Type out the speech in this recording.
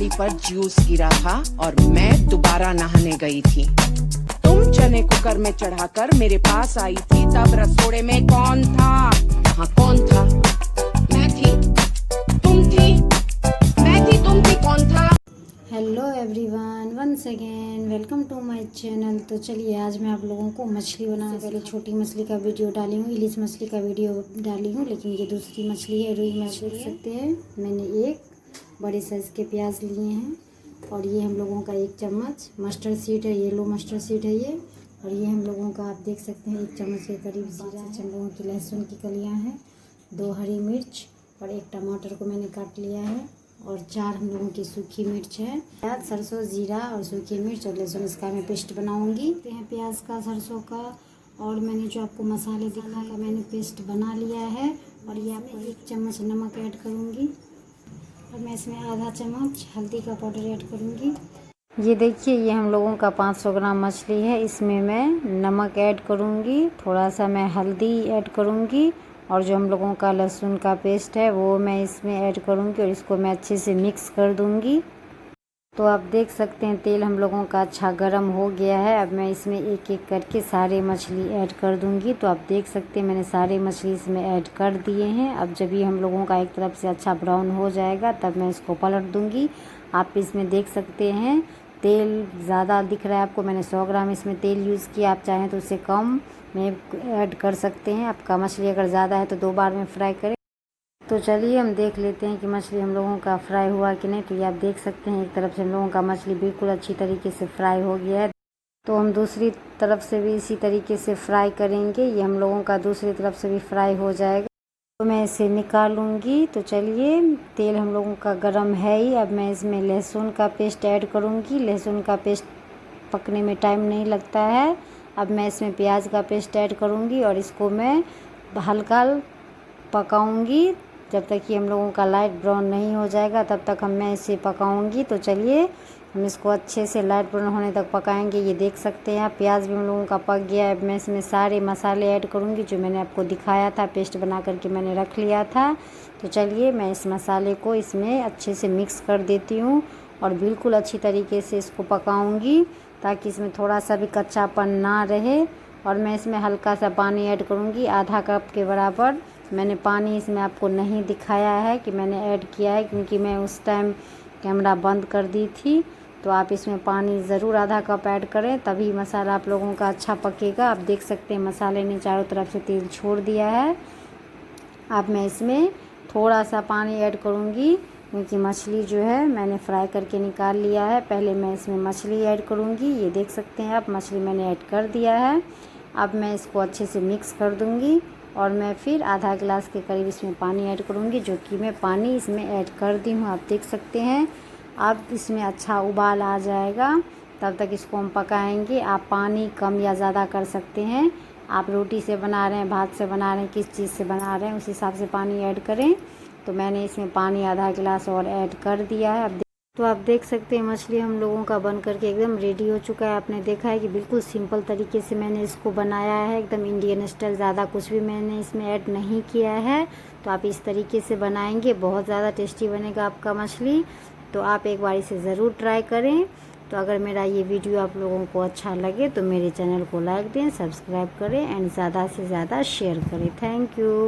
मछली पर जूस गिरा था और मैं दोबारा नहाने गई थी। तुम चने कुकर में चढ़ाकर मेरे पास आई थी, तब रसोड़े में कौन था? हाँ, कौन था? मैं थी, तुम थी, मैं थी, तुम थी, कौन था? Hello everyone, once again welcome to my channel. तो चलिए आज मैं आप लोगों को मछली बनाना, पहले छोटी मछली का वीडियो डाली हूँ, इलिश मछली का वीडियो डाली हूँ, लेकिन ये दूसरी मछली है, रुई मछली। देख सकते हैं मैंने एक बड़े साइज़ के प्याज लिए हैं और ये हम लोगों का 1 चम्मच मस्टर्ड सीड है, येलो मस्टर्ड सीड है ये। और ये हम लोगों का आप देख सकते हैं 1 चम्मच के करीब जीरा है। हम लोगों की लहसुन की कलियाँ हैं, 2 हरी मिर्च और 1 टमाटर को मैंने काट लिया है और 4 हम लोगों की सूखी मिर्च है। प्याज, सरसों, जीरा और सूखी मिर्च और लहसुन, इसका मैं पेस्ट बनाऊंगी। प्याज का, सरसों का और मैंने जो आपको मसाले दिखाया का मैंने पेस्ट बना लिया है। और ये आपको 1 चम्मच नमक ऐड करूंगी और मैं इसमें आधा चम्मच हल्दी का पाउडर ऐड करूंगी। ये देखिए, ये हम लोगों का 500 ग्राम मछली है, इसमें मैं नमक ऐड करूंगी, थोड़ा सा मैं हल्दी ऐड करूंगी और जो हम लोगों का लहसुन का पेस्ट है वो मैं इसमें ऐड करूंगी और इसको मैं अच्छे से मिक्स कर दूंगी। तो आप देख सकते हैं तेल हम लोगों का अच्छा गर्म हो गया है। अब मैं इसमें एक एक करके सारे मछली ऐड कर दूंगी। तो आप देख सकते हैं मैंने सारे मछली इसमें ऐड कर दिए हैं। अब जब ये हम लोगों का एक तरफ से अच्छा ब्राउन हो जाएगा तब मैं इसको पलट दूंगी। आप इसमें देख सकते हैं तेल ज़्यादा दिख रहा है आपको, मैंने 100 ग्राम इसमें तेल यूज़ किया। आप चाहें तो उससे कम में ऐड कर सकते हैं। आपका मछली अगर ज़्यादा है तो 2 बार में फ्राई करें। तो चलिए हम देख लेते हैं कि मछली हम लोगों का फ्राई हुआ कि नहीं। तो ये आप देख सकते हैं एक तरफ से हम लोगों का मछली बिल्कुल अच्छी तरीके से फ्राई हो गया है। तो हम दूसरी तरफ से भी इसी तरीके से फ्राई करेंगे। ये हम लोगों का दूसरी तरफ से भी फ्राई हो जाएगा। तो मैं इसे निकालूंगी। तो चलिए, तेल हम लोगों का गर्म है ही। अब मैं इसमें लहसुन का पेस्ट ऐड करूँगी। लहसुन का पेस्ट पकने में टाइम नहीं लगता है। अब मैं इसमें प्याज का पेस्ट ऐड करूँगी और इसको मैं हल्का पकाऊंगी जब तक कि हम लोगों का लाइट ब्राउन नहीं हो जाएगा, तब तक मैं इसे पकाऊंगी। तो चलिए हम इसको अच्छे से लाइट ब्राउन होने तक पकाएंगे। ये देख सकते हैं आप प्याज भी हम लोगों का पक गया है। अब मैं इसमें सारे मसाले ऐड करूंगी जो मैंने आपको दिखाया था, पेस्ट बना करके मैंने रख लिया था। तो चलिए मैं इस मसाले को इसमें अच्छे से मिक्स कर देती हूँ और बिल्कुल अच्छी तरीके से इसको पकाऊँगी ताकि इसमें थोड़ा सा भी कच्चापन ना रहे। और मैं इसमें हल्का सा पानी ऐड करूँगी, आधा कप के बराबर। मैंने पानी इसमें आपको नहीं दिखाया है कि मैंने ऐड किया है, क्योंकि मैं उस टाइम कैमरा बंद कर दी थी। तो आप इसमें पानी ज़रूर आधा कप ऐड करें, तभी मसाला आप लोगों का अच्छा पकेगा। आप देख सकते हैं मसाले ने चारों तरफ से तेल छोड़ दिया है। अब मैं इसमें थोड़ा सा पानी ऐड करूँगी, क्योंकि मछली जो है मैंने फ्राई करके निकाल लिया है। पहले मैं इसमें मछली ऐड करूँगी। ये देख सकते हैं आप मछली मैंने ऐड कर दिया है। अब मैं इसको अच्छे से मिक्स कर दूँगी और मैं फिर आधा गिलास के करीब इसमें पानी ऐड करूँगी, जो कि मैं पानी इसमें ऐड कर दी हूँ। आप देख सकते हैं अब इसमें अच्छा उबाल आ जाएगा, तब तक इसको हम पकाएंगे। आप पानी कम या ज़्यादा कर सकते हैं। आप रोटी से बना रहे हैं, भात से बना रहे हैं, किस चीज़ से बना रहे हैं उस हिसाब से पानी ऐड करें। तो मैंने इसमें पानी आधा गिलास और ऐड कर दिया है। तो आप देख सकते हैं मछली हम लोगों का बन करके एकदम रेडी हो चुका है। आपने देखा है कि बिल्कुल सिंपल तरीके से मैंने इसको बनाया है, एकदम इंडियन स्टाइल, ज़्यादा कुछ भी मैंने इसमें ऐड नहीं किया है। तो आप इस तरीके से बनाएंगे, बहुत ज़्यादा टेस्टी बनेगा आपका मछली। तो आप एक बार इसे ज़रूर ट्राई करें। तो अगर मेरा ये वीडियो आप लोगों को अच्छा लगे तो मेरे चैनल को लाइक दें, सब्सक्राइब करें एंड ज़्यादा से ज़्यादा शेयर करें। Thank you.